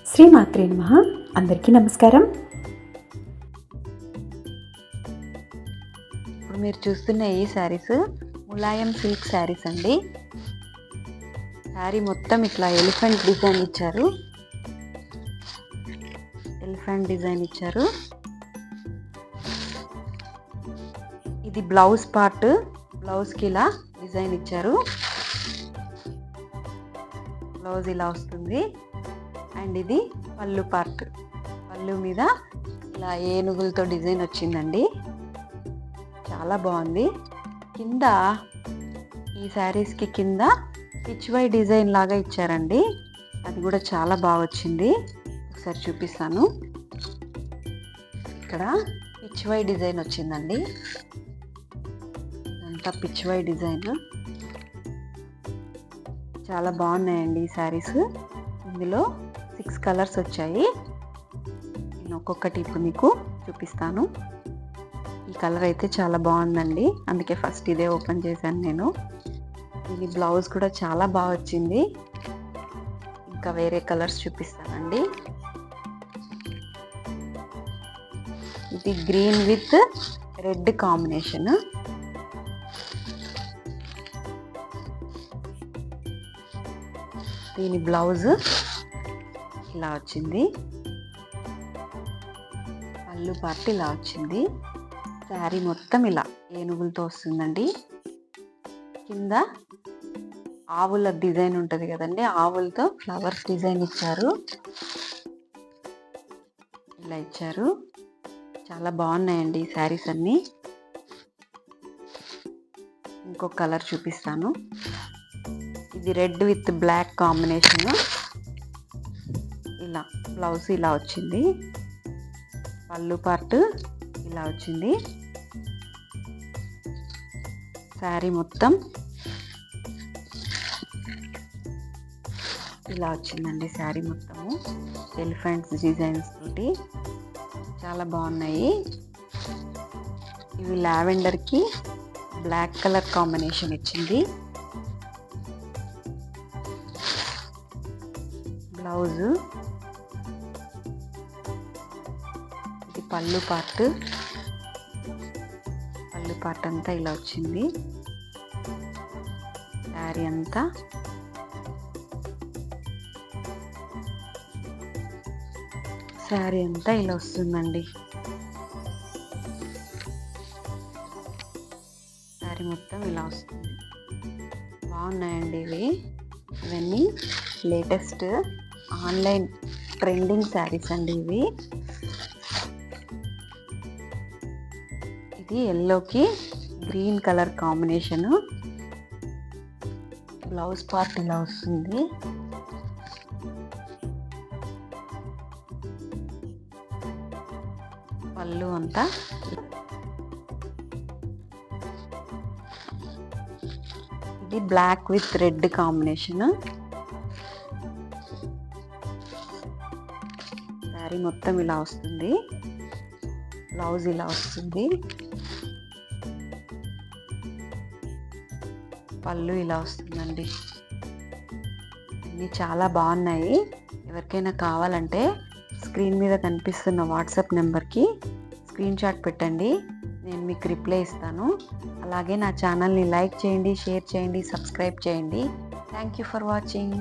శ్రీమాత్రే నమః. అందరికీ నమస్కారం. ఇప్పుడు మీరు చూస్తున్న ఈ శారీస్ ములాయం సిల్క్ శారీస్ అండి. శారీ మొత్తం ఇట్లా ఎలిఫెంట్ డిజైన్ ఇచ్చారు. ఇది బ్లౌజ్ పార్ట్, బ్లౌజ్కి ఇలా డిజైన్ ఇచ్చారు. బ్లౌజ్ ఇలా వస్తుంది. అండ్ ఇది పళ్ళు పార్ట్, పళ్ళు మీద ఇలా ఏనుగులతో డిజైన్ వచ్చిందండి. చాలా బాగుంది. కింద ఈ శారీస్కి కింద పిచ్వై డిజైన్ లాగా ఇచ్చారండి. అది కూడా చాలా బాగా వచ్చింది. ఒకసారి చూపిస్తాను. ఇక్కడ పిచ్వై డిజైన్ వచ్చిందండి. అంతా పిచ్వై డిజైన్. చాలా బాగున్నాయండి ఈ శారీస్. ఇందులో 6 కలర్స్ వచ్చాయి. నేను ఒక్కొక్కటి ఇప్పుడు మీకు చూపిస్తాను. ఈ కలర్ అయితే చాలా బాగుందండి, అందుకే ఫస్ట్ ఇదే ఓపెన్ చేశాను నేను. దీని బ్లౌజ్ కూడా చాలా బాగా వచ్చింది. ఇంకా వేరే కలర్స్ చూపిస్తానండి. ఇది గ్రీన్ విత్ రెడ్ కాంబినేషన్. దీని బ్లౌజ్ ఇలా వచ్చింది. పళ్ళు పార్ట్ ఇలా వచ్చింది. శారీ మొత్తం ఇలా ఏనుగులతో వస్తుందండి. కింద ఆవుల డిజైన్ ఉంటుంది కదండి, ఆవులతో ఫ్లవర్స్ డిజైన్ ఇచ్చారు. ఇలా ఇచ్చారు. చాలా బాగున్నాయండి ఈ శారీస్ అన్నీ. ఇంకో కలర్ చూపిస్తాను. ఇది రెడ్ విత్ బ్లాక్ కాంబినేషన్. ఇలా బ్లౌజ్ ఇలా వచ్చింది. పళ్ళు పార్ట్ ఇలా వచ్చింది. శారీ మొత్తం ఇలా వచ్చిందండి. శారీ మొత్తము ఎలిఫెంట్స్ డిజైన్స్ తోటి చాలా బాగున్నాయి. ఇవి లావెండర్కి బ్లాక్ కలర్ కాంబినేషన్ ఇచ్చింది. బ్లౌజ్, ఇది పళ్ళు పార్ట్ అంతా ఇలా వచ్చింది. శారీ అంతా ఇలా వస్తుందండి. శారీ మొత్తం ఇలా వస్తుంది. బాగున్నాయండి ఇవన్నీ లేటెస్ట్ ఆన్లైన్ ట్రెండింగ్ శారీస్ అండి ఇవి. ఇది ఎల్లోకి green colour combination. Blouse part ఇలా వస్తుంది. పళ్ళు అంతా ఇది black with red combination. Sari మొత్తం ఇలా వస్తుంది. బ్లౌజ్ ఇలా వస్తుంది. పళ్ళు ఇలా వస్తుందండి. అన్నీ చాలా బాగున్నాయి. ఎవరికైనా కావాలంటే స్క్రీన్ మీద కనిపిస్తున్న వాట్సాప్ నెంబర్కి స్క్రీన్ షాట్ పెట్టండి, నేను మీకు రిప్లై ఇస్తాను. అలాగే నా ఛానల్ని లైక్ చేయండి, షేర్ చేయండి, సబ్స్క్రైబ్ చేయండి. Thank you for watching.